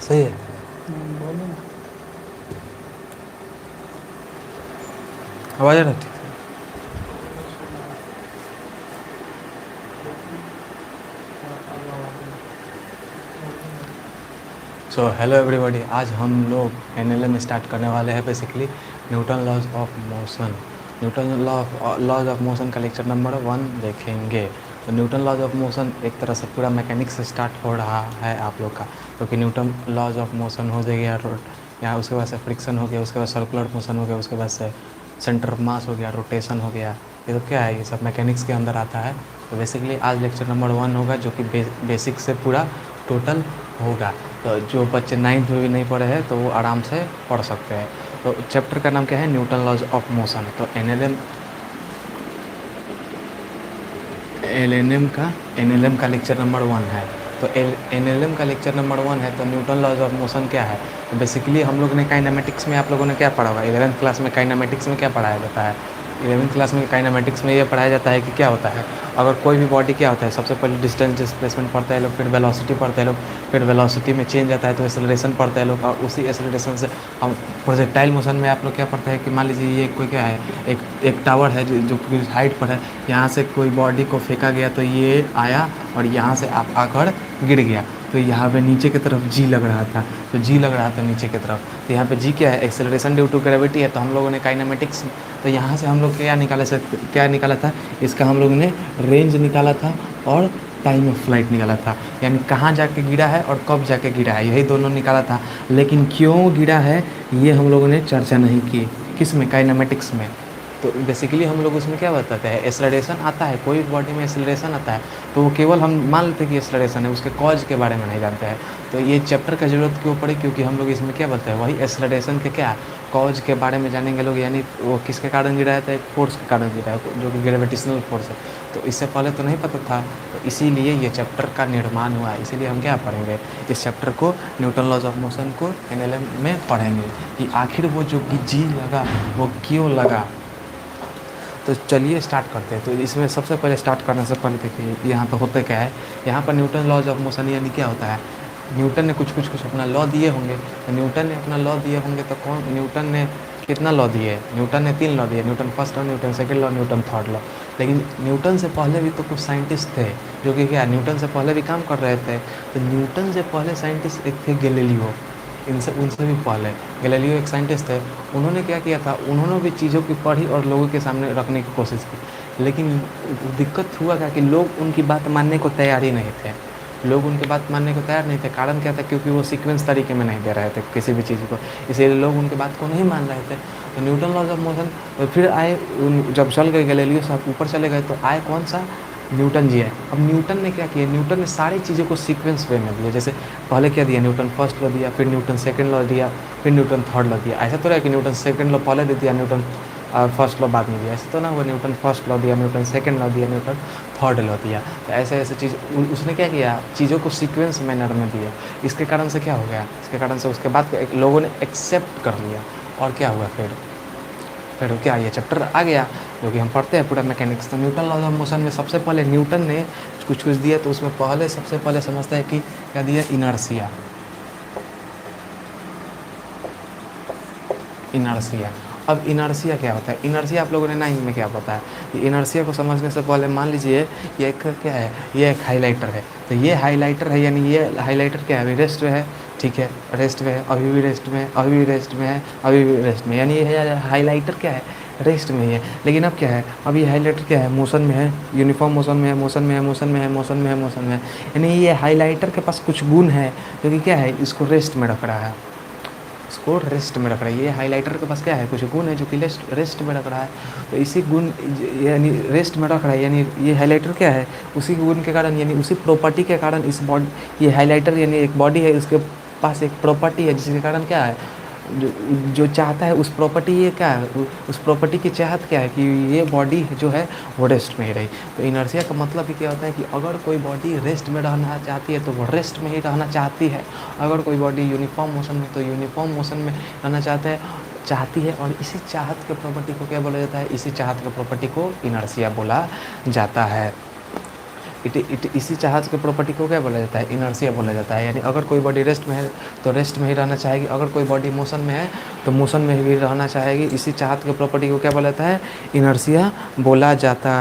सही है। बोलो ना। आवाज़ आ रहा है ठीक से? सो हेलो एवरीबॉडी, आज हम लोग एनएलएम स्टार्ट करने वाले हैं। Basically Newton laws of motion, Newton laws of motion का लेक्चर नंबर 1 देखेंगे। तो न्यूटन लॉज ऑफ मोशन एक तरह से पूरा मैकेनिक्स से स्टार्ट हो रहा है आप लोग का, क्योंकि न्यूटन लॉज ऑफ मोशन हो गया यहाँ, उसके बाद से फ्रिक्शन हो गया, उसके बाद सर्कुलर मोशन हो गया, उसके बाद से सेंटर ऑफ मास हो गया, रोटेशन हो गया। ये तो क्या है, ये सब मैकेनिक्स के अंदर आता है। तो बेसिकली आज लेक्चर नंबर 1 होगा, जो कि बेसिक से पूरा टोटल होगा। तो जो बच्चे 9th में भी नहीं पढ़े हैं तो वो आराम से पढ़ सकते हैं। तो चैप्टर का नाम क्या है, न्यूटन लॉज ऑफ मोशन। तो एनएलएम का लेक्चर नंबर 1 है। तो एनएलएम का लेक्चर नंबर 1 है, तो न्यूटन लॉज ऑफ मोशन क्या है। तो बेसिकली हम लोग ने काइनेमेटिक्स में, आप लोगों ने क्या पढ़ा होगा 11th क्लास में, काइनेमेटिक्स में क्या पढ़ाया जाता है। 11th क्लास में काइनेमेटिक्स में ये पढ़ाया जाता है कि क्या होता है, अगर कोई भी बॉडी क्या होता है, सबसे पहले डिस्टेंस डिस्प्लेसमेंट पढ़ते हैं लोग, फिर वेलोसिटी पढ़ते हैं लोग, फिर वेलोसिटी में चेंज आता है तो एक्सेलरेशन पढ़ते हैं लोग, और उसी एक्सेलरेशन से हम प्रोजेक्टाइल मोशन में आप लोग क्या पढ़ते हैं कि मान लीजिए ये कोई क्या है, एक टावर है जो कि हाइट पर है, यहाँ से कोई बॉडी को फेंका गया तो ये आया और यहाँ से आप आकर गिर गया, तो यहाँ पे नीचे की तरफ जी लग रहा था, तो जी लग रहा था नीचे की तरफ, तो यहाँ पे जी क्या है, एक्सेलरेशन ड्यू टू ग्रेविटी है। तो हम लोगों ने काइनेमेटिक्स, तो यहाँ से हम लोग क्या निकाला था, इसका हम लोगों ने रेंज निकाला था और टाइम ऑफ फ्लाइट निकाला था, यानी कहाँ जाके गिरा है और कब जाके गिरा है, यही दोनों निकाला था। लेकिन क्यों गिरा है ये हम लोगों ने चर्चा नहीं की, किस में, काइनेमेटिक्स में। तो बेसिकली हम लोग उसमें क्या बताते हैं, एक्सेलरेशन आता है, कोई भी बॉडी में एक्सेलरेशन आता है तो वो केवल हम मान लेते हैं कि एक्सेलरेशन है, उसके कॉज के बारे में नहीं जानते हैं। तो ये चैप्टर का ज़रूरत क्यों पड़ी, क्योंकि हम लोग इसमें क्या बोलते हैं, वही एक्सेलरेशन के क्या कॉज के बारे में जानेंगे लोग, यानी वो किसके कारण गिरा है, तो एक फोर्स के कारण गिरा है जो कि ग्रेविटेशनल फोर्स है। तो इससे पहले तो नहीं पता था, तो इसीलिए ये चैप्टर का निर्माण हुआ है। इसीलिए हम क्या पढ़ेंगे, इस चैप्टर को, न्यूटन लॉज ऑफ मोशन को एनएलएम में पढ़ेंगे कि आखिर वो जो कि जी लगा वो क्यों लगा। तो चलिए स्टार्ट करते हैं। तो इसमें सबसे पहले स्टार्ट करने से पहले देखिए यहाँ पर होता क्या है, यहाँ पर न्यूटन लॉज ऑफ मोशन यानी क्या होता है, न्यूटन ने कुछ अपना लॉ दिए होंगे। तो न्यूटन ने अपना लॉ दिए होंगे तो कौन, न्यूटन ने कितना लॉ दिए, न्यूटन ने 3 लॉ दिए, Newton first law, Newton second law, Newton third law. लेकिन न्यूटन से पहले भी तो कुछ साइंटिस्ट थे जो कि क्या, न्यूटन से पहले भी काम कर रहे थे। तो न्यूटन से पहले साइंटिस्ट एक थे गैलीलियो, इनसे उनसे भी पहले गैलीलियो एक साइंटिस्ट थे। उन्होंने क्या किया था, उन्होंने भी चीज़ों की पढ़ी और लोगों के सामने रखने की कोशिश की, लेकिन दिक्कत हुआ क्या कि लोग उनकी बात मानने को तैयार ही नहीं थे। लोग उनकी बात मानने को तैयार नहीं थे, कारण क्या था, क्योंकि वो सीक्वेंस तरीके में नहीं दे रहे थे किसी भी चीज़ को, इसीलिए लोग उनकी बात को नहीं मान रहे थे। तो न्यूटन लॉज ऑफ मोशन फिर आए, जब चल गए गैलीलियो साहब ऊपर चले गए तो आए कौन सा, न्यूटन जी है। अब न्यूटन ने क्या किया, न्यूटन ने सारी चीज़ों को सीक्वेंस वे में दिया, जैसे पहले क्या दिया, न्यूटन फर्स्ट लॉ दिया, फिर न्यूटन सेकंड लॉ दिया, फिर न्यूटन थर्ड लॉ दिया। ऐसा तो है कि न्यूटन सेकंड लॉ पहले दे दिया, न्यूटन फर्स्ट लॉ बाद में दिया, ऐसा तो ना हुआ, न्यूटन फर्स्ट लॉ दिया, न्यूटन सेकंड लॉ दिया, न्यूटन थर्ड लॉ दिया। तो ऐसे ऐसे चीज़ उसने क्या किया, चीज़ों को सीक्वेंस मैनर में दिया। इसके कारण से क्या हो गया, इसके कारण से उसके बाद लोगों ने एक्सेप्ट कर लिया, और क्या हुआ फिर क्या, ये चैप्टर आ गया जो कि हम पढ़ते हैं पूरा मैकेनिक्स। तो न्यूटन लॉज ऑफ मोशन में सबसे पहले न्यूटन ने कुछ दिया, तो उसमें पहले सबसे पहले समझते हैं कि क्या दिया, इनर्शिया। इनर्शिया, अब इनर्शिया क्या होता है, इनर्शिया आप लोगों ने 9 में क्या पता है। इनर्शिया को समझने से पहले मान लीजिए ये एक क्या है, ये एक हाईलाइटर है। तो ये हाईलाइटर है, यानी ये हाईलाइटर क्या है, अभी रेस्ट में है, ठीक है, रेस्ट में है, अभी भी रेस्ट में है, अभी भी रेस्ट में है, अभी भी रेस्ट में, यानी ये हाईलाइटर क्या है, रेस्ट में ही है। लेकिन अब क्या है, अब ये हाईलाइटर क्या है, मोशन में है, यूनिफॉर्म मोशन में है, मोशन में है, मोशन में है, मोशन में है, मोशन में है। यानी ये हाईलाइटर के पास कुछ गुण है जो कि क्या है, इसको रेस्ट में रख रहा है, इसको रेस्ट में रख रहा है। ये हाइलाइटर के पास क्या है, कुछ गुण है जो कि रेस्ट में रख रहा है। तो इसी गुण, यानी रेस्ट में रख रहा है, यानी ये हाइलाइटर क्या है, उसी गुण के कारण, यानी उसी प्रॉपर्टी के कारण इस बॉडी, ये हाइलाइटर यानी एक बॉडी है, उसके पास एक प्रॉपर्टी है जिसके कारण क्या है, जो जो चाहता है उस प्रॉपर्टी, ये क्या है, उस प्रॉपर्टी की चाहत क्या है कि ये बॉडी जो है वो रेस्ट में ही रही। तो इनर्शिया का मतलब ही क्या होता है कि अगर कोई बॉडी रेस्ट में रहना चाहती है तो वो रेस्ट में ही रहना चाहती है, अगर कोई बॉडी यूनिफॉर्म मोशन में तो यूनिफॉर्म मोशन में रहना चाहती है। और इसी चाहत के प्रॉपर्टी को क्या बोला जाता है, इसी चाहत के प्रॉपर्टी को इनर्शिया बोला जाता है। इसी चाहत के प्रॉपर्टी को क्या बोला जाता है, इनर्शिया बोला जाता है। यानी अगर कोई बॉडी रेस्ट में है तो रेस्ट में ही रहना चाहेगी, अगर कोई बॉडी मोशन में है तो मोशन में ही रहना चाहेगी। इसी चाहत के प्रॉपर्टी को क्या बोला जाता है, इनर्शिया बोला जाता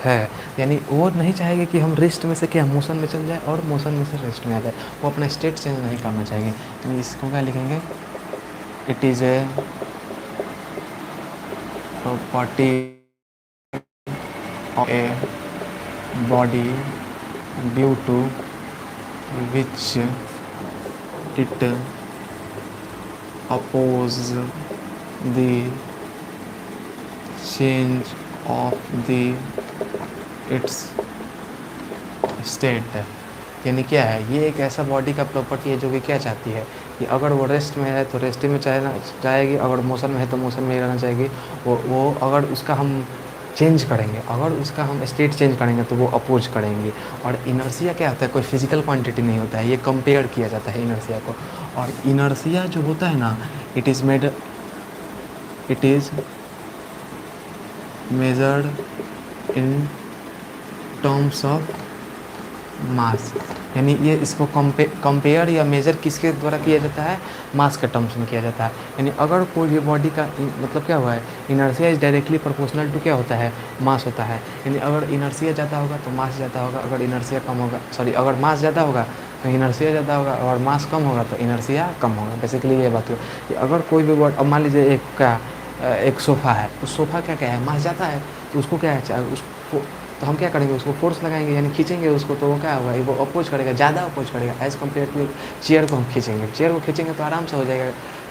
है। यानी वो नहीं चाहेगी कि हम रेस्ट में से क्या मोशन में चल जाए और मोशन में से रेस्ट में आ जाए, वो अपना स्टेट चेंज नहीं करना चाहेंगे। तो इसको क्या लिखेंगे, it is a property of a body due to which it oppose the change of the its state. यानी क्या है, ये एक ऐसा बॉडी का प्रॉपर्टी है जो कि क्या चाहती है कि अगर वो रेस्ट में है तो रेस्ट में चाहेगी, अगर मोशन में है तो मोशन में ही रहना चाहेगी। वो अगर उसका हम चेंज करेंगे, अगर उसका हम स्टेट चेंज करेंगे तो वो अपोज करेंगी। और इनर्शिया क्या होता है, कोई फिजिकल क्वांटिटी नहीं होता है, ये कंपेयर किया जाता है इनर्शिया को। और इनर्शिया जो होता है ना, it is measured in terms of mass. यानी ये इसको कंपेयर या मेजर किसके द्वारा किया जाता है, मास के टर्म्स में किया जाता है। यानी अगर कोई भी बॉडी का मतलब क्या हुआ है, inertia is directly proportional to क्या होता है, मास होता है। यानी अगर इनर्शिया ज़्यादा होगा तो मास ज़्यादा होगा, अगर इनर्शिया कम होगा अगर मास ज़्यादा होगा तो इनर्शिया ज़्यादा होगा, और मास कम होगा तो इनर्शिया कम होगा। बेसिकली ये बात है कि अगर कोई भी बॉडी, अब मान लीजिए एक सोफ़ा है, उस सोफ़ा क्या क्या है, मास ज़्यादा है, तो उसको क्या है, उसको तो हम क्या करेंगे, उसको फोर्स लगाएंगे, यानी खींचेंगे उसको, तो वो क्या होगा, वो अपोज करेगा, ज़्यादा अपोज करेगा एज़ कम्पेयर टू चेयर को हम खींचेंगे। चेयर को खींचेंगे तो आराम से हो जाएगा।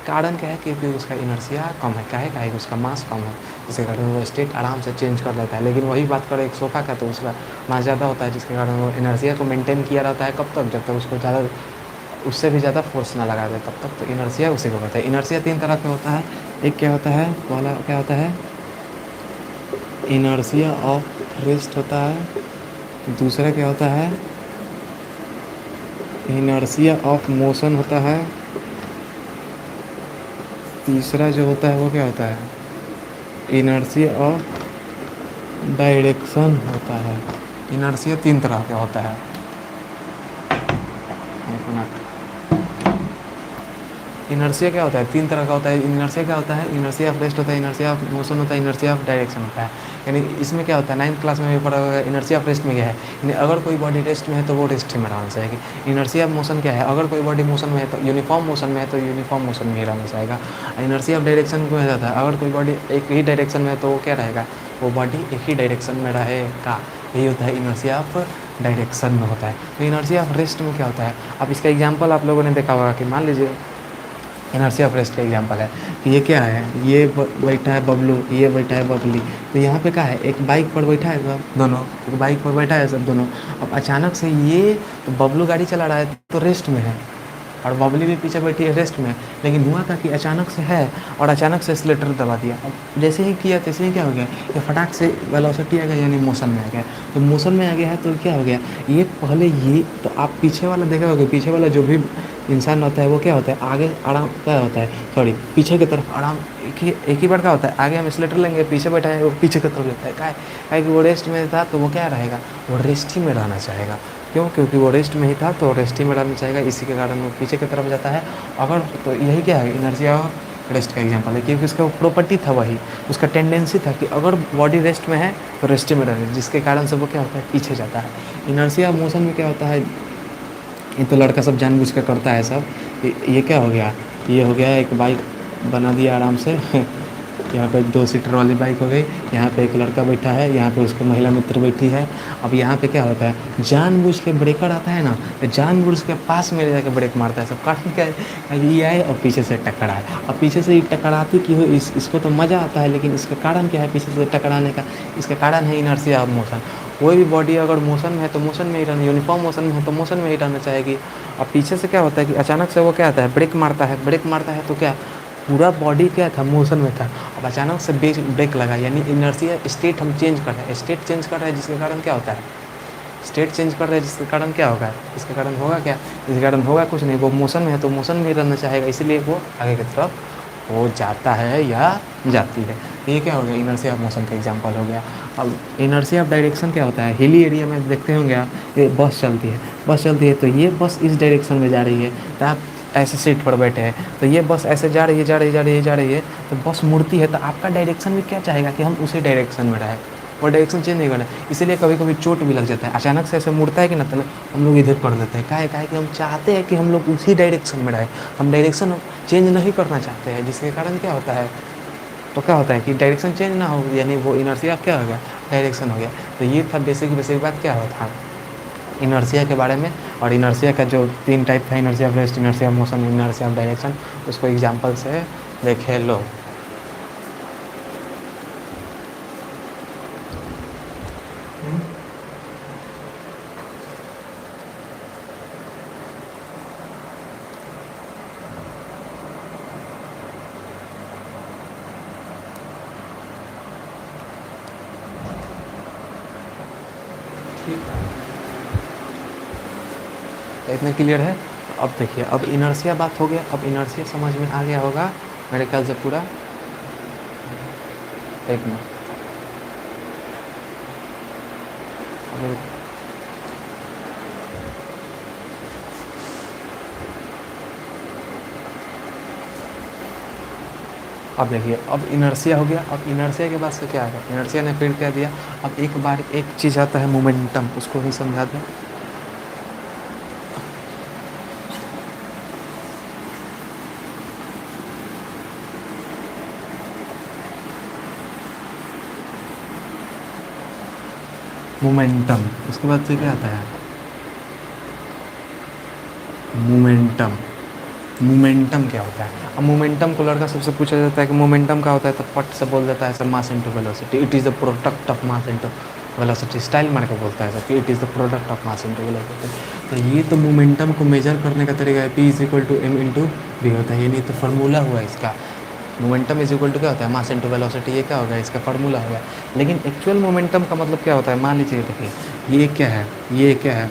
कारण क्या है, क्योंकि उसका इनर्शिया कम है, क्या है कि उसका मास कम है, जिसके कारण वो स्टेट आराम से चेंज कर लेता है। लेकिन वही बात करें एक सोफ़ा का, तो उसका मास ज़्यादा होता है, जिसके कारण वो इनर्शिया को मेंटेन किया रहता है। कब तक, जब तक उसको ज़्यादा, उससे भी ज़्यादा फोर्स ना लगा दे, तब तक तो इनर्शिया उसी को कहता है। इनर्शिया 3 तरह का होता है। एक क्या होता है, पहला क्या होता है, इनर्शिया ऑफ रेस्ट होता है। दूसरा क्या होता है, इनर्शिया ऑफ मोशन होता है। तीसरा जो होता है वो क्या होता है, इनर्शिया ऑफ डायरेक्शन होता है। इनर्शिया 3 तरह का होता है। एक मिनट, इनर्शिया क्या होता है, 3 तरह का होता है। इनर्शिया क्या होता है, इनर्शिया ऑफ रेस्ट होता है, इनर्शिया ऑफ मोशन होता है, इनर्शिया ऑफ डायरेक्शन होता है। यानी इसमें क्या होता है, 9th क्लास में भी पढ़ा होगा, इनर्शिया ऑफ रेस्ट में क्या है, यानी अगर कोई बॉडी रेस्ट में है तो वो रेस्ट में रहना चाहेगी। इनर्शिया ऑफ मोशन क्या है, अगर कोई बॉडी मोशन में है तो यूनिफॉर्म मोशन में है तो यूनिफॉर्म मोशन में ही रहना चाहेगा। इनर्शिया ऑफ डायरेक्शन को जाता है, अगर कोई बॉडी एक ही डायरेक्शन में है तो वो क्या रहेगा, वो बॉडी एक ही डायरेक्शन में रहेगा। यही होता है इनर्शिया ऑफ डायरेक्शन में होता है। तो इनर्शिया ऑफ रेस्ट में क्या होता है, अब इसका एग्जाम्पल आप लोगों ने देखा होगा कि मान लीजिए इनर्शिया ऑफ रेस्ट का एग्जांपल है कि ये क्या है, ये बैठा है बबलू, ये बैठा है बबली। तो यहाँ पे क्या है, एक बाइक पर बैठा है सब दोनों, एक बाइक पर बैठा है सब दोनों। अब अचानक से ये तो बबलू गाड़ी चला रहा है तो रेस्ट में है, और बबली भी पीछे बैठी है रेस्ट में। लेकिन हुआ था कि अचानक से है और अचानक से एक्सीलेटर दबा दिया। अब जैसे ही किया तैसे ही क्या हो गया, ये फटाक से वेलोसिटी आ गया, यानी मोशन में आ गया। तो मोशन में आ गया है तो क्या हो गया, ये पहले ये तो आप पीछे वाला देखा होगा, पीछे वाला जो भी इंसान होता है वो क्या होता है, आगे आराम क्या होता है, सॉरी पीछे की तरफ आराम एक ही बार क्या होता है, आगे हम एक्सीलेटर लेंगे, पीछे बैठा है वो पीछे की तरफ जाता है। क्या है कि वो रेस्ट में था तो वो क्या रहेगा, वो रेस्ट ही में रहना चाहेगा। क्यों, क्योंकि वो रेस्ट में ही था तो रेस्ट ही में रहना चाहेगा, इसी के कारण वो पीछे की तरफ जाता है। अगर तो यही क्या है, इनर्शिया रेस्ट का एग्जांपल है, क्योंकि उसका प्रोपर्टी था वही, उसका टेंडेंसी था कि अगर बॉडी रेस्ट में है तो रेस्ट में रहे, जिसके कारण से वो क्या होता है, पीछे जाता है। इनर्शिया मोशन में क्या होता है, ये तो लड़का सब जानबूझ कर करता है सब। ये क्या हो गया, ये हो गया एक बाइक बना दिया आराम से यहाँ पे 2 सीटर वाली बाइक हो गई, यहाँ पे एक लड़का बैठा है, यहाँ पे उसकी महिला मित्र बैठी है। अब यहाँ पे क्या होता है, जानबूझ के ब्रेकर आता है ना, तो जानबूझ के पास में ले जाकर ब्रेक मारता है सब, कारण क्या है, ये आए और पीछे से टकराए। अब पीछे से टकराती कि हो इसको तो मज़ा आता है, लेकिन इसका कारण क्या है पीछे से टकराने का, इसका कारण है इनर्शिया ऑफ मोशन। कोई भी बॉडी अगर मोशन में है तो मोशन में ही रहना, यूनिफॉर्म मोशन में है तो मोशन में ही रहना चाहेगी। अब पीछे से क्या होता है कि अचानक से वो क्या आता है, ब्रेक मारता है तो क्या पूरा बॉडी क्या था, मोशन में था। अब अचानक से ब्रेक लगा, यानी इनर्शिया स्टेट हम चेंज कर रहे हैं, स्टेट चेंज कर रहे हैं, जिसके कारण क्या होता है, स्टेट चेंज कर रहे हैं, जिसके कारण क्या होगा, इसके कारण होगा क्या, इसके कारण होगा कुछ नहीं, वो मोशन में है तो मोशन में ही रहना चाहेगा, इसलिए वो आगे की तरफ वो जाता है या जाती है। ये क्या हो गया, इनर्शिया ऑफ मोशन का एग्जांपल हो गया। अब इनर्शिया ऑफ डायरेक्शन क्या होता है, हिली एरिया में देखते होंगे आप, ये बस चलती है, बस चलती है तो ये बस इस डायरेक्शन में जा रही है, तो आप ऐसे सीट पर बैठे हैं तो ये बस ऐसे जा रही है, जा रही है, जा रही है, जा रही है, तो बस मुड़ती है तो आपका डायरेक्शन भी क्या चाहेगा कि हम उसी डायरेक्शन में रहें, और डायरेक्शन चेंज नहीं करना है। इसीलिए कभी कभी चोट भी लग जाता है, अचानक से ऐसे मुड़ता है कि ना, तो हम लोग इधर पड़ देते हैं। क्या है कि हम चाहते हैं कि हम लोग उसी डायरेक्शन में रहें, हम डायरेक्शन चेंज नहीं करना चाहते हैं, जिसके कारण क्या होता है, तो क्या होता है कि डायरेक्शन चेंज ना हो, यानी वो इनर्शिया क्या हो गया, डायरेक्शन हो गया। तो ये था बेसिक बेसिक बात क्या होता है इनर्शिया के बारे में। और इनर्शिया का जो 3 टाइप था, inertia of rest, inertia of motion, inertia of direction, उसको एग्जाम्पल से देखे लो। ठीक है, तो इतना क्लियर है। अब देखिए, अब इनर्शिया बात हो गया, अब इनर्शिया समझ में आ गया होगा मेरे ख्याल से पूरा। एक मिनट, अब अब देखिए, अब इनर्शिया हो गया। अब इनर्शिया के बाद से क्या आएगा, इनर्शिया ने फिर क्या दिया। अब एक बार एक चीज़ आता है मोमेंटम, उसको भी समझा दें। मोमेंटम, उसके बाद से क्या आता है, मोमेंटम। मोमेंटम क्या होता है, अब मोमेंटम को लड़का सबसे पूछा जाता है कि मोमेंटम क्या होता है, तो फट से बोल देता है sir, mass into velocity, it is the product of mass into velocity, style मार के बोलता है सर कि it is the product of mass into velocity. तो ये तो मोमेंटम को मेजर करने का तरीका है, P is equal to M into V होता है, ये नहीं तो फार्मूला हुआ इसका। मोमेंटम इज इक्वल टू क्या होता है, मास इंटू वेलोसिटी, ये क्या होगा, इसका फार्मूला होगा। लेकिन एक्चुअल मोमेंटम का मतलब क्या होता है, मान लीजिए देखिए, ये क्या है, ये क्या है,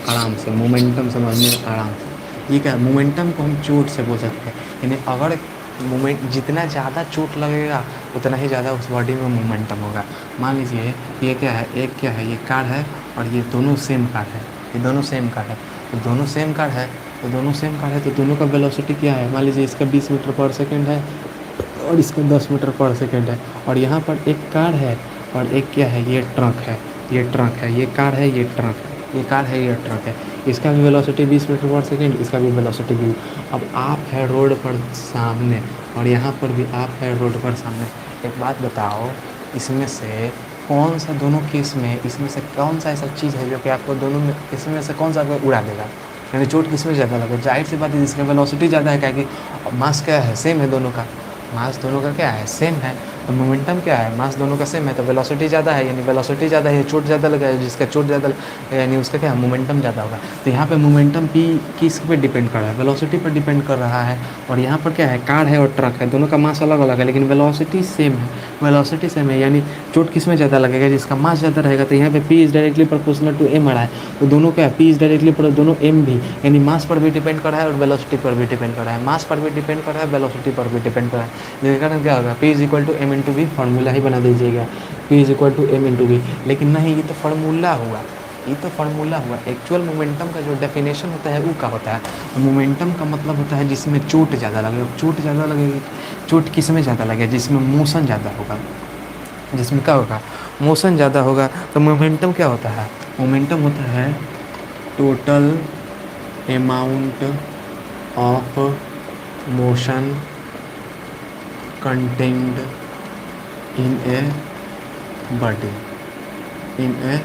आराम से मोमेंटम समझने आराम से, ये क्या है, मोमेंटम को हम चोट से बोल सकते हैं। यानी अगर मोमेंट जितना ज़्यादा चोट लगेगा उतना ही ज़्यादा उस बॉडी में मोमेंटम होगा। मान लीजिए ये क्या है, एक क्या है, ये कार है और ये दोनों सेम कार है, ये दोनों सेम कार है, तो दोनों सेम कार है, तो दोनों सेम कार है, तो दोनों का वेलोसिटी क्या है, मान लीजिए इसका 20 मीटर पर सेकेंड है और इसका 10 मीटर पर सेकेंड है। और यहाँ पर एक कार है और एक क्या है, ये ट्रक है, ये ट्रक है, ये कार है, ये ट्रक है, ये कार है, ये ट्रक है। इसका भी वेलोसिटी 20 मीटर पर सेकेंड, इसका भी वेलोसिटी 20। अब आप है रोड पर सामने और यहाँ पर भी आप है रोड पर सामने। एक बात बताओ, इसमें से कौन सा दोनों केस में, इसमें से कौन सा ऐसा चीज़ है जो कि आपको दोनों में, इसमें से कौन सा आपको उड़ा देगा, यानी चोट किसमें ज़्यादा लगे, जाहिर सी बात है जिसका वेलोसिटी ज़्यादा है, क्या कि मास क्या है, सेम है दोनों का, मास दोनों का क्या है, सेम है। तो मोमेंटम क्या है, मास दोनों का सेम है, तो वेलोसिटी ज़्यादा है, यानी वेलोसिटी ज़्यादा है, चोट ज़्यादा लगा है, जिसका चोट ज़्यादा यानी उसका क्या है, मोमेंटम ज़्यादा होगा। तो यहाँ पे मोमेंटम पी किस पे डिपेंड कर रहा है, वेलोसिटी पर डिपेंड कर रहा है। और यहाँ पर क्या है, कार है और ट्रक है, दोनों का मास अलग अलग है लेकिन वेलोसिटी सेम है, वेलोसिटी सेम है, यानी चोट किस में ज़्यादा लगेगा, जिसका मास ज़्यादा रहेगा। तो यहाँ पे P is directly proportional to M आ रहा है, तो दोनों क्या है, पी इज़ डायरेक्टली दोनों एम भी, यानी मास पर भी डिपेंड कर रहा है और वेलोसिटी पर भी डिपेंड कर रहा है, मास पर भी डिपेंड कर रहा है, वेलोसिटी पर भी डिपेंड कर रहा है। जिसके कारण क्या होगा, P is equal to M into V, formula ही बना दीजिएगा, P is equal to M into V. लेकिन नहीं, ये तो फार्मूला हुआ, ये तो फार्मूला हुआ। एक्चुअल मोमेंटम का जो डेफिनेशन होता है वो क्या होता है, मोमेंटम का मतलब होता है जिसमें चोट ज़्यादा लगे, चोट ज़्यादा लगेगी, चोट किस में ज़्यादा लगे, जिसमें मोशन ज़्यादा होगा, जिसमें क्या होगा, मोशन ज़्यादा होगा। तो मोमेंटम क्या होता है, मोमेंटम होता है total amount of motion contained in a body, in a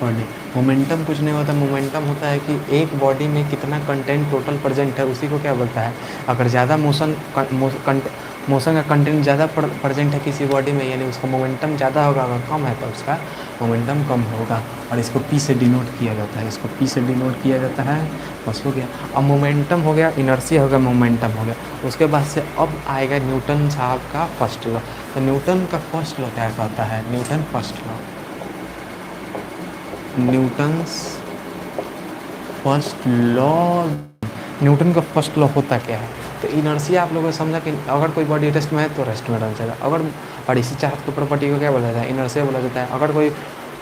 body. Momentum कुछ नहीं होता, मोमेंटम होता है कि एक बॉडी में कितना कंटेंट टोटल प्रेजेंट है, उसी को क्या बोलता है। अगर ज़्यादा मोशन का कंटेंट ज़्यादा प्रेजेंट है किसी बॉडी में, यानी उसका मोमेंटम ज़्यादा होगा, अगर कम है तो उसका मोमेंटम कम होगा। और इसको पी से डिनोट किया जाता है, इसको पी से डिनोट किया जाता है, बस हो गया। अब मोमेंटम हो गया, इनर्शिया हो गया, मोमेंटम हो गया। उसके बाद से अब आएगा न्यूटन साहब का फर्स्ट लॉ। तो न्यूटन का फर्स्ट लॉ क्या कहता है, Newton first law, Newton's first law, Newton का फर्स्ट लॉ होता क्या है, तो इनर्शिया आप लोगों ने समझा कि अगर कोई बॉडी रेस्ट में है तो रेस्ट में रहना चाहिए। अगर और इसी चार्ट के प्रॉपर्टी को क्या बोला जाता है, इनर्शिया बोला जाता है। अगर कोई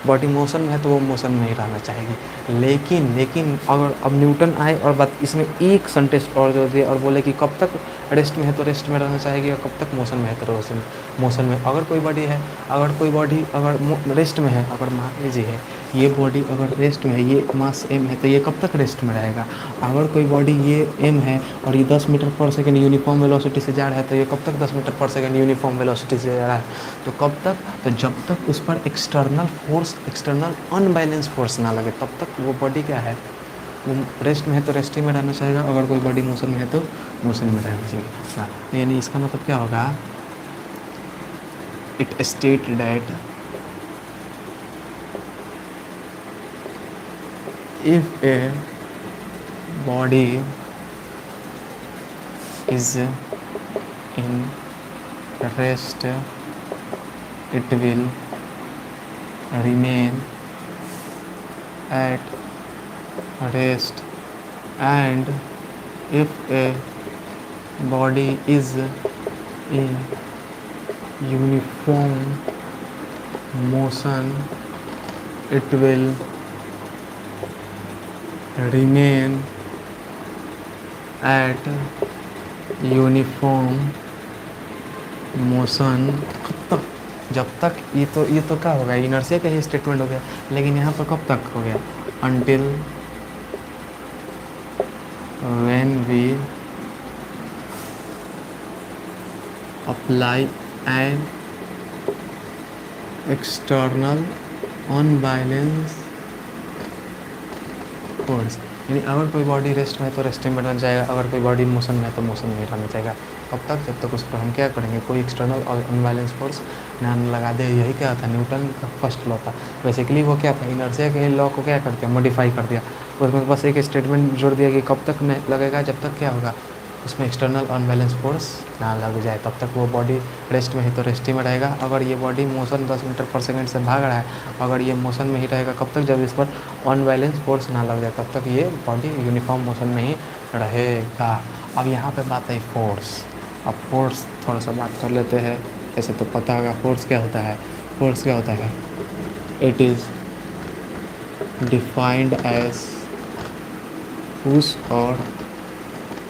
बॉडी मोशन में है तो वो मोशन में ही रहना चाहेगी। लेकिन अगर अब न्यूटन आए और बात इसमें एक सेंटेंस और जो दिए और बोले कि कब तक रेस्ट में है तो रेस्ट में रहना चाहेगी, और कब तक मोशन में है तो मोशन में। अगर कोई बॉडी है, अगर कोई बॉडी अगर रेस्ट में है, अगर मान लीजिए ये बॉडी अगर रेस्ट में है, ये मास m है, तो ये कब तक रेस्ट में रहेगा। अगर कोई बॉडी ये m है और ये 10 मीटर पर सेकेंड यूनिफॉर्म वेलोसिटी से जा रहा है, तो ये कब तक 10 मीटर पर सेकेंड यूनिफॉर्म वेलोसिटी से जा रहा है, तो कब तक, तो जब तक उस पर external force, external unbalance force ना लगे, तब तक वो बॉडी क्या है, वो रेस्ट में है तो रेस्ट ही में रहना चाहेगा। अगर कोई बॉडी मोशन में है तो मोशन में रहना चाहिए। यानी इसका मतलब क्या होगा, it state that if a body is in rest, it will remain at rest, and if a body is in uniform motion, it will remain at uniform motion. कब तक, जब तक, ये तो क्या हो गया, इनर्शिया का ही स्टेटमेंट हो गया, लेकिन यहाँ पर कब तक हो गया, until when we apply an external unbalanced force. यानी अगर कोई बॉडी रेस्ट में है तो रेस्ट में रहना चाहेगा, अगर कोई बॉडी मोशन में है तो मोशन में रहना चाहेगा। कब तक, जब तक उस पर हम क्या करेंगे, कोई एक्सटर्नल और अनबैलेंस फोर्स ना लगा दे। यही क्या था, न्यूटन का फर्स्ट लॉ था। बेसिकली वो क्या था, इनर्शिया के लॉ को क्या कर दिया, मॉडिफाई कर दिया। उसमें बस एक स्टेटमेंट जोड़ दिया कि कब तक नहीं लगेगा, जब तक क्या होगा, उसमें एक्सटर्नल अनबैलेंस फोर्स ना लग जाए, तब तक वो बॉडी रेस्ट में है तो रेस्ट ही में रहेगा। अगर ये बॉडी मोशन 10 मीटर पर सेकंड से भाग रहा है, अगर ये मोशन में ही रहेगा, कब तक, जब इस पर अनबैलेंस फोर्स ना लग जाए, तब तक ये बॉडी यूनिफॉर्म मोशन में ही रहेगा। अब यहाँ पे बात है फोर्स। अब फोर्स थोड़ा सा बात कर लेते हैं। ऐसे तो पता होगा फोर्स क्या होता है। फोर्स क्या होता है, it is defined as push और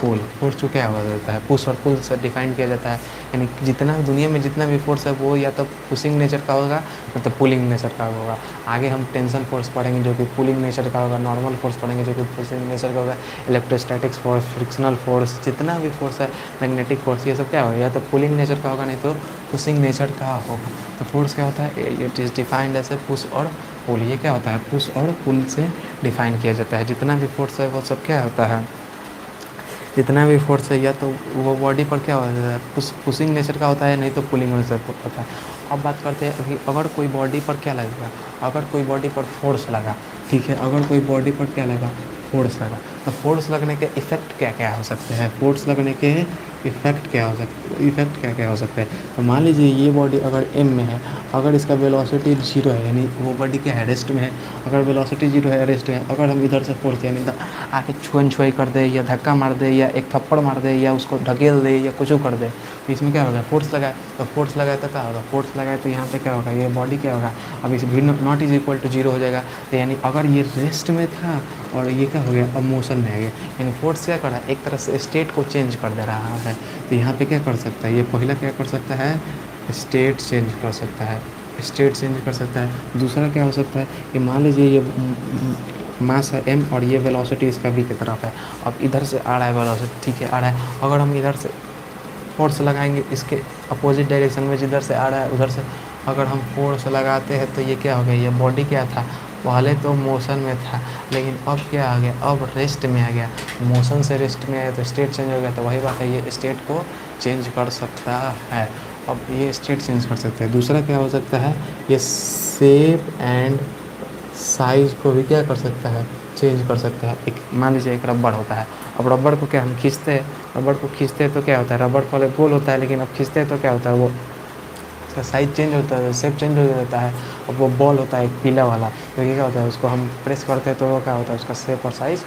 पुल। फोर्स को क्या हुआ जाता है, पुश और पुल से डिफाइन किया जाता है। यानी जितना दुनिया में जितना भी फोर्स है वो या तो पुशिंग नेचर का होगा या तो पुलिंग नेचर का होगा। आगे हम टेंशन फोर्स पढ़ेंगे जो कि पुलिंग नेचर का होगा, नॉर्मल फोर्स पढ़ेंगे जो कि पुशिंग नेचर का होगा, इलेक्ट्रोस्टैटिक्स फोर्स, फ्रिक्शनल फोर्स, जितना भी फोर्स है, मैग्नेटिक फोर्स, ये सब क्या होगा, या तो पुलिंग नेचर का होगा नहीं तो पुशिंग नेचर का होगा। तो फोर्स क्या होता है, इट इज़ डिफाइंड ऐसे पुश और पुल। ये क्या होता है, पुश और पुल से डिफाइन किया जाता है। जितना भी फोर्स है वो सब क्या होता है, जितना भी फोर्स है या तो वो बॉडी पर क्या होता है, पुशिंग नेचर का होता है, नहीं तो पुलिंग नेचर का होता है। अब बात करते हैं अभी, अगर कोई बॉडी पर क्या लगेगा, अगर कोई बॉडी पर फोर्स लगा, ठीक है, अगर कोई बॉडी पर क्या लगा, फोर्स लगा, तो फोर्स लगने के इफ़ेक्ट क्या क्या हो सकते हैं, फोर्स लगने के इफ़ेक्ट क्या हो सकते, इफ़ेक्ट क्या क्या हो सकते हैं। तो मान लीजिए ये बॉडी अगर m में है, अगर इसका वेलोसिटी 0 है, यानी वो बॉडी क्या है, रेस्ट में है। अगर वेलोसिटी 0 है, रेस्ट में है, अगर हम इधर से फोर्स यानी आके छुअन छुआई कर दे या धक्का मार दे या एक थप्पड़ मार दे या उसको ढकेल दे या कुछ कर दे, तो इसमें क्या होगा, फोर्स लगाए। तो फोर्स लगाए तो क्या होगा, फोर्स लगाए तो यहाँ पे क्या होगा, ये बॉडी क्या होगा, अब इस भी नॉट इज इक्वल टू 0 हो जाएगा। तो यानी अगर ये रेस्ट में था और ये क्या हो गया, अब मोशन में आ गया, यानी फोर्स क्या कर रहा है, एक तरह से स्टेट को चेंज कर दे रहा है। तो यहाँ पे क्या कर सकता है, ये पहला क्या कर सकता है, स्टेट चेंज कर सकता है, स्टेट चेंज कर सकता है। दूसरा क्या हो सकता है कि मान लीजिए ये मास है m और ये वेलोसिटी इसका v की तरफ है। अब इधर से आ रहा है वेलोसिटी, ठीक है, आ रहा है, अगर हम इधर से फोर्स लगाएंगे इसके अपोजिट डायरेक्शन में, जिधर से आ रहा है उधर से अगर हम फोर्स लगाते हैं, तो ये क्या हो गया, ये बॉडी क्या था, पहले तो मोशन में था, लेकिन अब क्या आ गया, अब रेस्ट में आ गया। मोशन से रेस्ट में आया तो स्टेट चेंज हो गया। तो वही बात है, ये स्टेट को चेंज कर सकता है। अब ये स्टेट चेंज कर सकते हैं। दूसरा क्या हो सकता है, ये शेप एंड साइज को भी क्या कर सकता है, चेंज कर सकता है। एक मान लीजिए एक रबड़ होता है, अब रबड़ को क्या हम खींचते हैं, रबड़ को खींचते हैं तो क्या होता है, रबड़ पहले गोल होता है, लेकिन अब खींचते हैं तो क्या होता है, वो उसका साइज चेंज होता है, शेप चेंज हो जाता है। अब वो बॉल होता है एक पीला वाला, तो ये क्या होता है, उसको हम प्रेस करते हैं तो वो क्या होता है, उसका शेप और साइज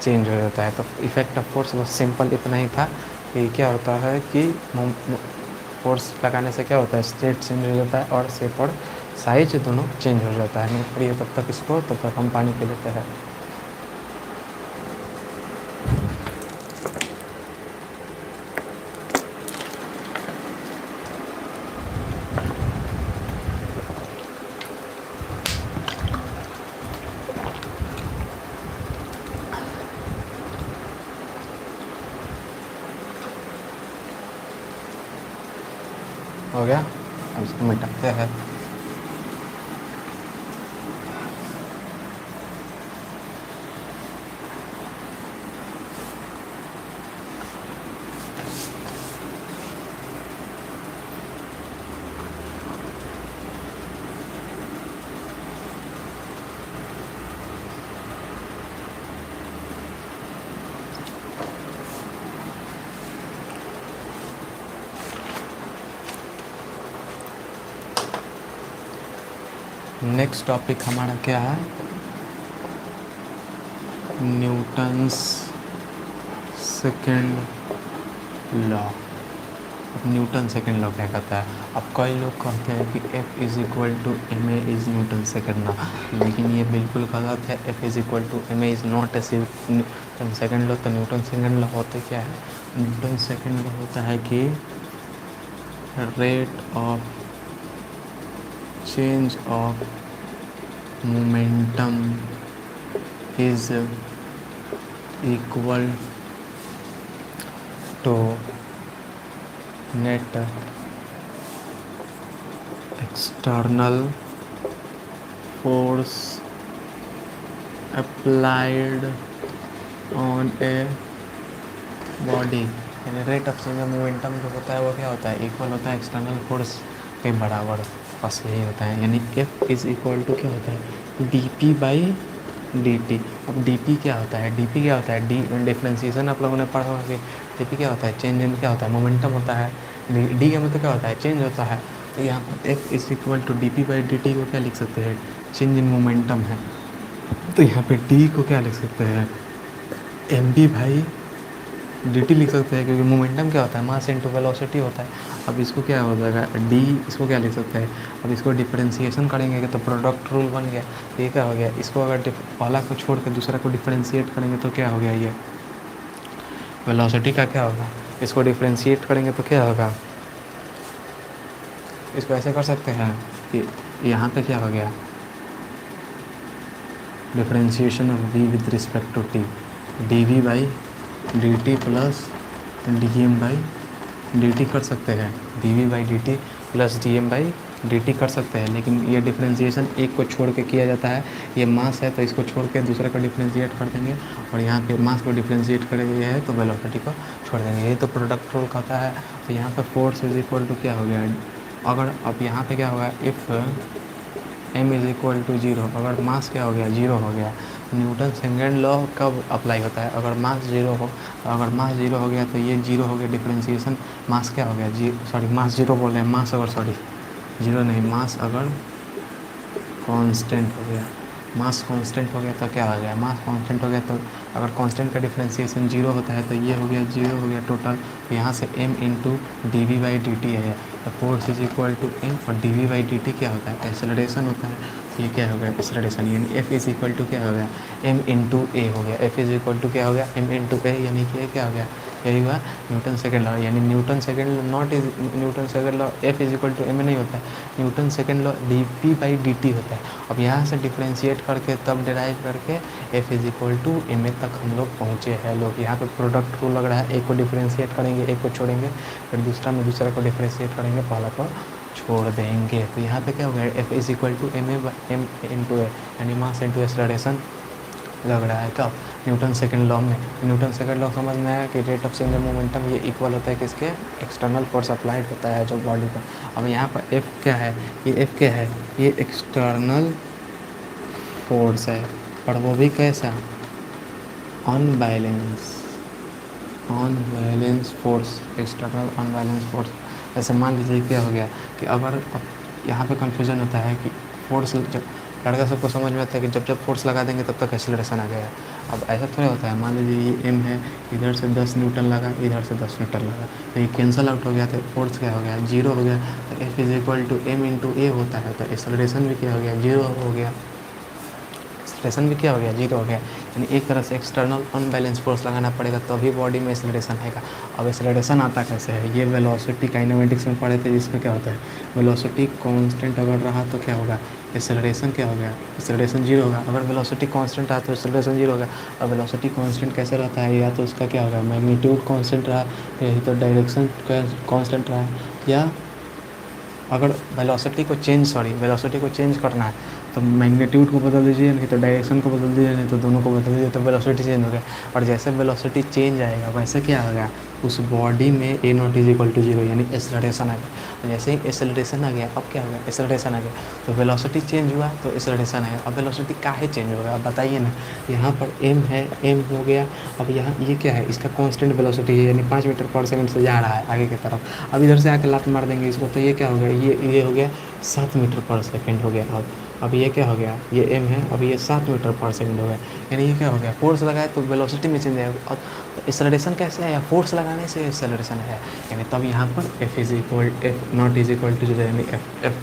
चेंज हो जाता है। तो इफेक्ट ऑफ फोर्स बस सिंपल इतना ही था। कि क्या होता है कि फोर्स लगाने से क्या होता है, स्टेट चेंज हो जाता है और शेप और साइज दोनों चेंज हो जाता है। नोट करिए तब तक इसको, तब तक हम पानी पी लेते हैं। हो गया, अब इसको मिटाते हैं। नेक्स्ट टॉपिक हमारा क्या है, न्यूटन्स सेकेंड लॉ। अब न्यूटन सेकेंड लॉ क्या कहता है? अब कई लोग कहते हैं कि F is equal to M A is Newton second law, लेकिन ये बिल्कुल गलत है। F is equal to M A is not a Newton second law. तो न्यूटन सेकेंड लॉ होते क्या है? न्यूटन सेकेंड लॉ होता है कि rate of change of momentum is equal to net external force applied on a body. यानी rate of change of momentum जो होता है वो क्या होता है, इक्वल होता है एक्सटर्नल फोर्स के बराबर। बस यही होता है। यानी F इज़ इक्वल टू क्या होता है, D P by D T. अब डी पी क्या होता है, डी पी क्या होता है, डी डिफ्रेंसिएशन आप लोगों ने पढ़ा होगा कि डी पी क्या होता है, चेंज इन क्या होता है, मोमेंटम होता है। डी का मतलब क्या होता है, चेंज होता है। तो यहाँ पर F is equal to D P by D T को क्या लिख सकते हैं, चेंज इन मोमेंटम है। तो यहाँ पे डी को क्या लिख सकते हैं, M B by D T लिख सकते हैं, क्योंकि मोमेंटम क्या होता है, मास इनटू वेलोसिटी होता है। अब इसको क्या हो जाएगा, डी, इसको क्या लिख सकते हैं। अब इसको डिफरेंशिएशन करेंगे तो प्रोडक्ट रूल बन गया। ये क्या हो गया, इसको अगर पहला को छोड़ के दूसरा को डिफरेंशिएट करेंगे तो क्या हो गया, ये वेलोसिटी का क्या होगा। इसको डिफरेंशिएट करेंगे तो क्या होगा, इसको ऐसे कर सकते हैं कि यहाँ पे क्या हो गया, differentiation of v with respect to t, D V by D T plus D M by D T कर सकते हैं, D V by D T plus D M by D T कर सकते हैं। लेकिन ये डिफरेंशिएशन एक को छोड़ के किया जाता है। ये मास है तो इसको छोड़ के दूसरे को डिफरेंशिएट कर देंगे, और यहाँ पे मास को डिफरेंशिएट करेंगे है तो वेलोसिटी को छोड़ देंगे। यही तो प्रोडक्ट रूल कहता है। तो यहाँ पर फोर्स इज इक्वल टू क्या हो गया, अगर अब यहाँ पे क्या होगा, if m is equal to zero, अगर मास क्या हो गया, जीरो हो गया। न्यूटन सेकेंड लॉ कब अप्लाई होता है, अगर मास जीरो हो। अगर मास जीरो हो गया तो ये जीरो हो गया, डिफरेंशिएशन मास क्या हो गया, सॉरी मास जीरो बोल रहे हैं, मास अगर सॉरी जीरो नहीं, मास अगर कांस्टेंट हो गया, मास कांस्टेंट हो गया तो क्या हो गया, मास कांस्टेंट हो गया तो अगर कांस्टेंट का डिफरेंशिएशन जीरो होता है तो ये हो गया, जीरो हो गया टोटल। यहाँ से m into D V by D T है, तो force is equal to m, और D V by D T क्या होता है, एक्सेलरेशन होता है। तो ये क्या हो गया, एक्सेलरेशन, यानी f इज इक्वल टू क्या हो गया, m इंटू ए हो गया। f इज इक्वल टू क्या हो गया, m इंटू ए, यानी कि ये क्या हो गया, यही हुआ न्यूटन सेकेंड लॉ। यानी Newton second law not is Newton second law F is equal to M नहीं होता है, Newton second law D P by D T होता है। अब यहाँ से डिफ्रेंशिएट करके तब डिराइव करके F is equal to M A तक हम लोग पहुँचे हैं लोग। यहाँ पे प्रोडक्ट रूल लग रहा है, एक को डिफ्रेंशिएट करेंगे, एक को छोड़ेंगे, फिर दूसरा में दूसरा को डिफ्रेंशिएट करेंगे, पहला को छोड़ देंगे। तो यहाँ पे क्या हो गया, F is equal to M into A, यानी मास इंटू एक्सेलरेशन लग रहा है कब, न्यूटन सेकेंड लॉ में। न्यूटन सेकेंड लॉ समझ में आया कि rate of change of momentum ये इक्वल होता है किसके, एक्सटर्नल फोर्स अप्लाइड होता है जो बॉडी पर। अब यहाँ पर F क्या है, ये F क्या है, ये एक्सटर्नल फोर्स है, और वो भी कैसा, unbalance force, external unbalance force. ऐसे मान लीजिए क्या हो गया कि अगर यहाँ पे कन्फ्यूजन होता है कि फोर्स, जब लड़का सबको समझ में आता है कि जब जब फोर्स लगा देंगे तब तक एक्सेलरेशन आ गया। अब ऐसा थोड़ा होता है, मान लीजिए ये एम है, इधर से 10 न्यूटन लगा, इधर से 10 न्यूटन लगा, तो ये कैंसल आउट हो गया, तो फोर्स क्या हो गया, जीरो हो गया। तो F is equal to M into A होता है, तो एक्सेलरेशन भी क्या हो गया, जीरो हो गया। एक्सेलरेशन भी क्या हो गया, जीरो हो गया। यानी एक तरह से एक्सटर्नल अनबैलेंस फोर्स लगाना पड़ेगा तभी बॉडी में एक्सेलरेशन आएगा। अब एक्सेलरेशन आता कैसे है, ये वेलोसिटी काइनेमेटिक्स में पढ़े थे, जिसमें क्या होता है, वेलोसिटी कांस्टेंट अगर रहा तो क्या होगा, एक्सेलरेशन क्या हो गया, एक्सेलरेशन जीरो होगा। अगर वेलोसिटी कांस्टेंट रहा तो एक्सेलरेशन जीरो होगा। अब वेलोसिटी कांस्टेंट कैसे रहता है, या तो उसका क्या होगा, मैग्नीट्यूड कांस्टेंट रहा, यही तो डायरेक्शन कांस्टेंट रहा, या अगर वेलोसिटी को चेंज करना है तो मैग्नीट्यूड को बदल दीजिए, नहीं तो डायरेक्शन को बदल दीजिए, नहीं तो दोनों को बदल दीजिए, तो वेलोसिटी चेंज हो गया। और जैसे वेलोसिटी चेंज आएगा वैसे क्या हो गया, उस बॉडी में A not is equal to zero, यानी एक्सेलरेशन आ गया। और जैसे ही एक्सेलरेशन आ गया, अब क्या हो गया, एक्सेलरेशन आ गया, तो वेलोसिटी चेंज हुआ तो एक्सेलरेशन आएगा। अब वेलोसिटी काहे चेंज होगा, आप बताइए ना। यहाँ पर एम है, एम हो गया। अब यहाँ ये क्या है, इसका कांस्टेंट वेलोसिटी है, यानी 5 मीटर पर सेकंड से जा रहा है आगे की तरफ। अब इधर से आके लात मार देंगे इसको, तो ये क्या हो गया, ये हो गया 7 मीटर पर सेकंड हो गया। अब ये क्या हो गया, ये एम है, अब ये 7 मीटर पर सेकंड हो गया। यानी ये क्या हो गया, फोर्स लगाए तो वेलोसिटी में चेंज आएगा। और एक्सेलरेशन कैसे आया, फोर्स लगाने से एक्सेलरेशन है। यानी तब यहाँ पर F is equal, F not is equal to zero, यानी एफ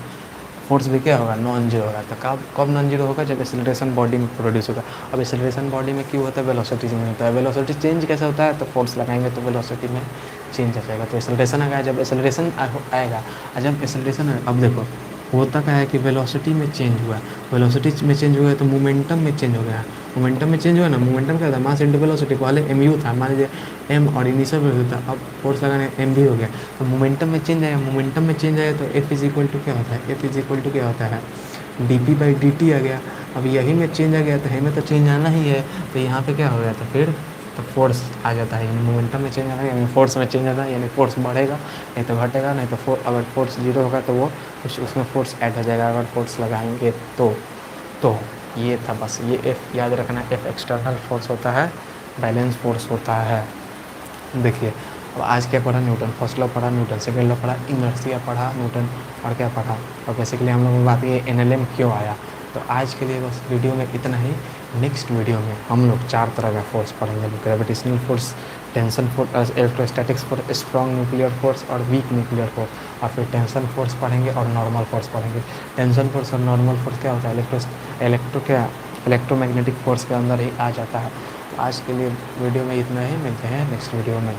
फोर्स भी क्या होगा, नॉन जीरो होगा। तो कब कब नॉन जीरो होगा, जब एक्सेलरेशन बॉडी में प्रोड्यूस होगा। अब एक्सेलरेशन बॉडी में क्यों होता है, वेलोसिटी चेंज होता है। वेलोसिटी चेंज कैसे होता है, तो फोर्स लगाएंगे तो वेलोसिटी में चेंज आ जाएगा। तो एक्सेलरेशन आ गया, जब एक्सेलरेशन आएगा, जब एक्सेलरेशन, अब देखो होता क्या है कि वेलोसिटी में चेंज हुआ, वेलोसिटी में चेंज हुआ तो मोमेंटम में चेंज हो गया। मोमेंटम में चेंज हुआ ना, मोमेंटम क्या होता है, मास इंटू वेलोसिटी। पहले एम यू था, मान लीजिए एम और इनिशियल वेलोसिटी था, अब फोर्स लगाने एम भी हो गया, तो मोमेंटम में चेंज आया। मोमेंटम में चेंज आया तो एफ इज इक्वल टू क्या होता है, एफ इज इक्वल टू क्या होता है, D P by D T आ गया। अब यही में चेंज आ गया तो हमें तो चेंज आना ही है, तो यहाँ पे क्या हो गया, तो फिर तो फोर्स आ जाता है, यानी मोमेंटम में चेंज आना है, यानी फोर्स में चेंज आता है, यानी फोर्स बढ़ेगा नहीं तो घटेगा, नहीं तो अगर फोर्स जीरो होगा तो वो कुछ उसमें फोर्स ऐड हो जाएगा, अगर फोर्स लगाएंगे तो ये था बस। ये एफ याद रखना, एफ एक्सटर्नल फोर्स होता है, बैलेंस फोर्स होता है। देखिए अब आज क्या पढ़ा, न्यूटन फर्स्ट लॉ पढ़ा, न्यूटन सेकेंड लॉ पढ़ा, इनर्शिया पढ़ा न्यूटन, और क्या पढ़ा, और बेसिकली हम लोग बात ये एनएलएम क्यों आया। तो आज के लिए बस वीडियो में इतना ही। नेक्स्ट वीडियो में हम लोग 4 तरह का फोर्स पढ़ेंगे, gravitational force, tension force, electrostatics force, strong nuclear force और वीक न्यूक्लियर फोर्स, और फिर टेंशन फोर्स पढ़ेंगे और नॉर्मल फोर्स पढ़ेंगे। टेंशन फोर्स और नॉर्मल फोर्स क्या होता है, इलेक्ट्रोमैग्नेटिक फोर्स के अंदर ही आ जाता है। तो आज के लिए वीडियो में इतना ही, मिलते हैं नेक्स्ट वीडियो में।